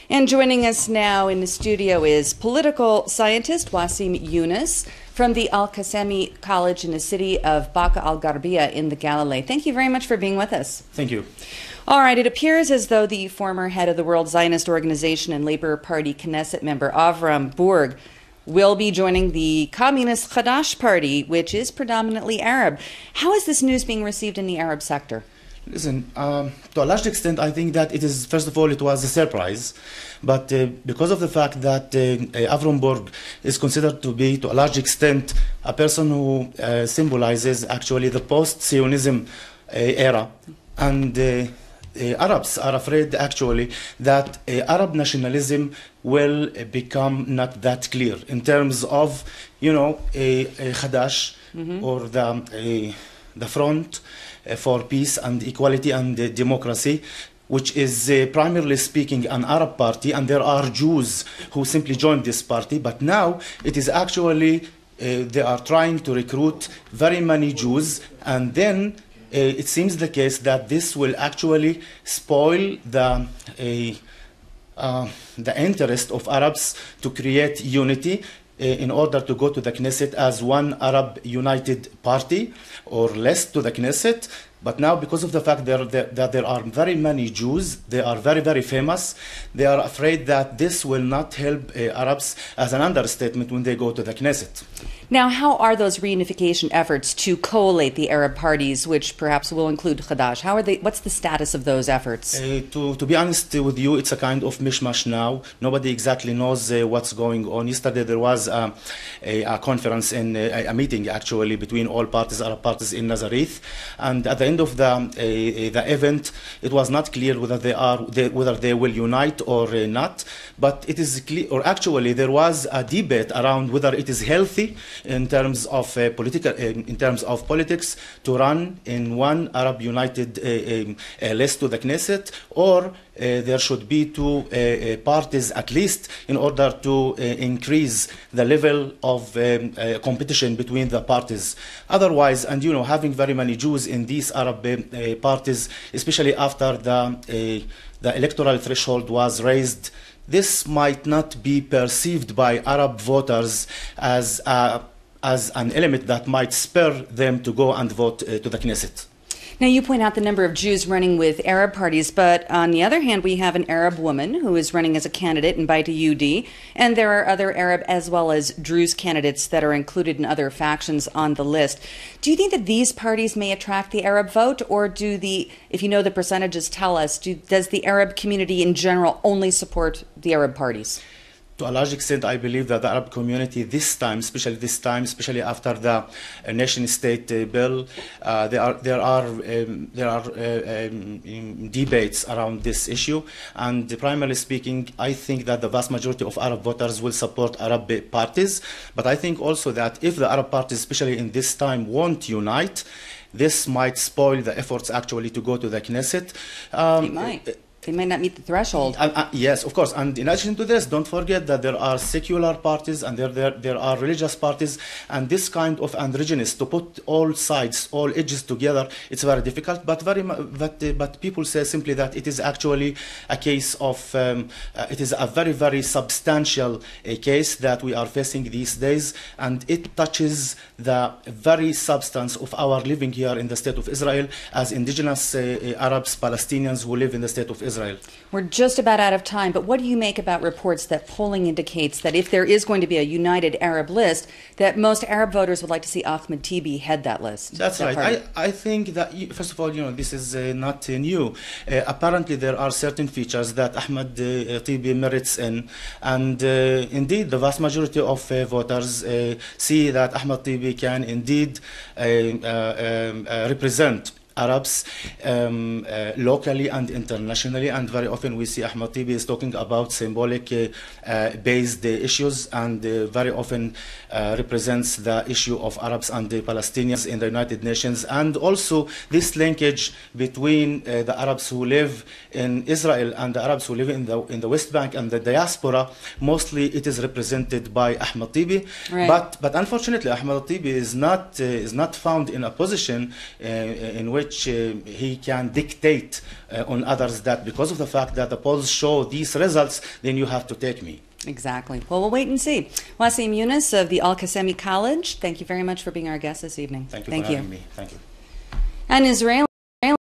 And joining us now in the studio is political scientist Wassim Younis from the Al-Qasemi College in the city of Baqa al-Gharbia in the Galilee. Thank you very much for being with us. Thank you. All right, it appears as though the former head of the World Zionist Organization and Labour Party Knesset member Avram Burg will be joining the Communist Hadash Party, which is predominantly Arab. How is this news being received in the Arab sector? Listen, to a large extent, I think that it is, first of all, it was a surprise. But because of the fact that Avram Burg is considered to be, to a large extent, a person who symbolizes actually the post-Zionism era, and Arabs are afraid actually that Arab nationalism will become not that clear in terms of, you know, a Hadash or the front for peace and equality and democracy, which is primarily speaking an Arab party, and there are Jews who simply joined this party, but now it is actually they are trying to recruit very many Jews, and then it seems the case that this will actually spoil the interest of Arabs to create unity in order to go to the Knesset as one Arab united party or less to the Knesset. But now, because of the fact that there are very many Jews, they are very, very famous, they are afraid that this will not help Arabs, as an understatement, when they go to the Knesset. Now, how are those reunification efforts to collate the Arab parties, which perhaps will include Hadash? How are they? What's the status of those efforts? To be honest with you, it's a kind of mishmash now. Nobody exactly knows what's going on. Yesterday there was a conference, a meeting actually between all parties, Arab parties in Nazareth, and at the end of the event, it was not clear whether they will unite or not. But it is clear, or actually there was a debate around whether it is healthy in terms of politics to run in one Arab united list to the Knesset, or there should be two parties at least in order to increase the level of competition between the parties. Otherwise, and you know, having very many Jews in these Arab parties, especially after the electoral threshold was raised, this might not be perceived by Arab voters as an element that might spur them to go and vote to the Knesset. Now, you point out the number of Jews running with Arab parties, but on the other hand, we have an Arab woman who is running as a candidate in Beit Yehudi, and there are other Arab as well as Druze candidates that are included in other factions on the list. Do you think that these parties may attract the Arab vote, or if you know the percentages, tell us, does the Arab community in general only support the Arab parties? To a large extent, I believe that the Arab community especially after the nation-state bill, there are debates around this issue. And primarily speaking, I think that the vast majority of Arab voters will support Arab parties. But I think also that if the Arab parties, especially in this time, won't unite, this might spoil the efforts actually to go to the Knesset. It might. They might not meet the threshold. Yes, of course. And in addition to this, don't forget that there are secular parties and there are religious parties. And this kind of androgynous, to put all sides, all edges together, it's very difficult. But people say simply that it is actually a case of, it is a very, very substantial case that we are facing these days. And it touches the very substance of our living here in the State of Israel as indigenous Arabs, Palestinians who live in the State of Israel. We're just about out of time, but what do you make about reports that polling indicates that if there is going to be a united Arab list, that most Arab voters would like to see Ahmed Tibi head that list? That's right. I think that, first of all, you know, this is not new. Apparently, there are certain features that Ahmed Tibi merits in, and indeed, the vast majority of voters see that Ahmed Tibi can indeed represent Arabs locally and internationally, and very often we see Ahmed Tibi is talking about symbolic based issues, and very often represents the issue of Arabs and the Palestinians in the United Nations, and also this linkage between the Arabs who live in Israel and the Arabs who live in the West Bank and the diaspora. Mostly it is represented by Ahmed Tibi, right. But unfortunately Ahmed Tibi is not found in a position in which which he can dictate on others that because of the fact that the polls show these results, then you have to take me. Exactly. Well, we'll wait and see. Wassim Younis of the Al-Qasemi College, thank you very much for being our guest this evening. Thank you for having me. Thank you. An Israeli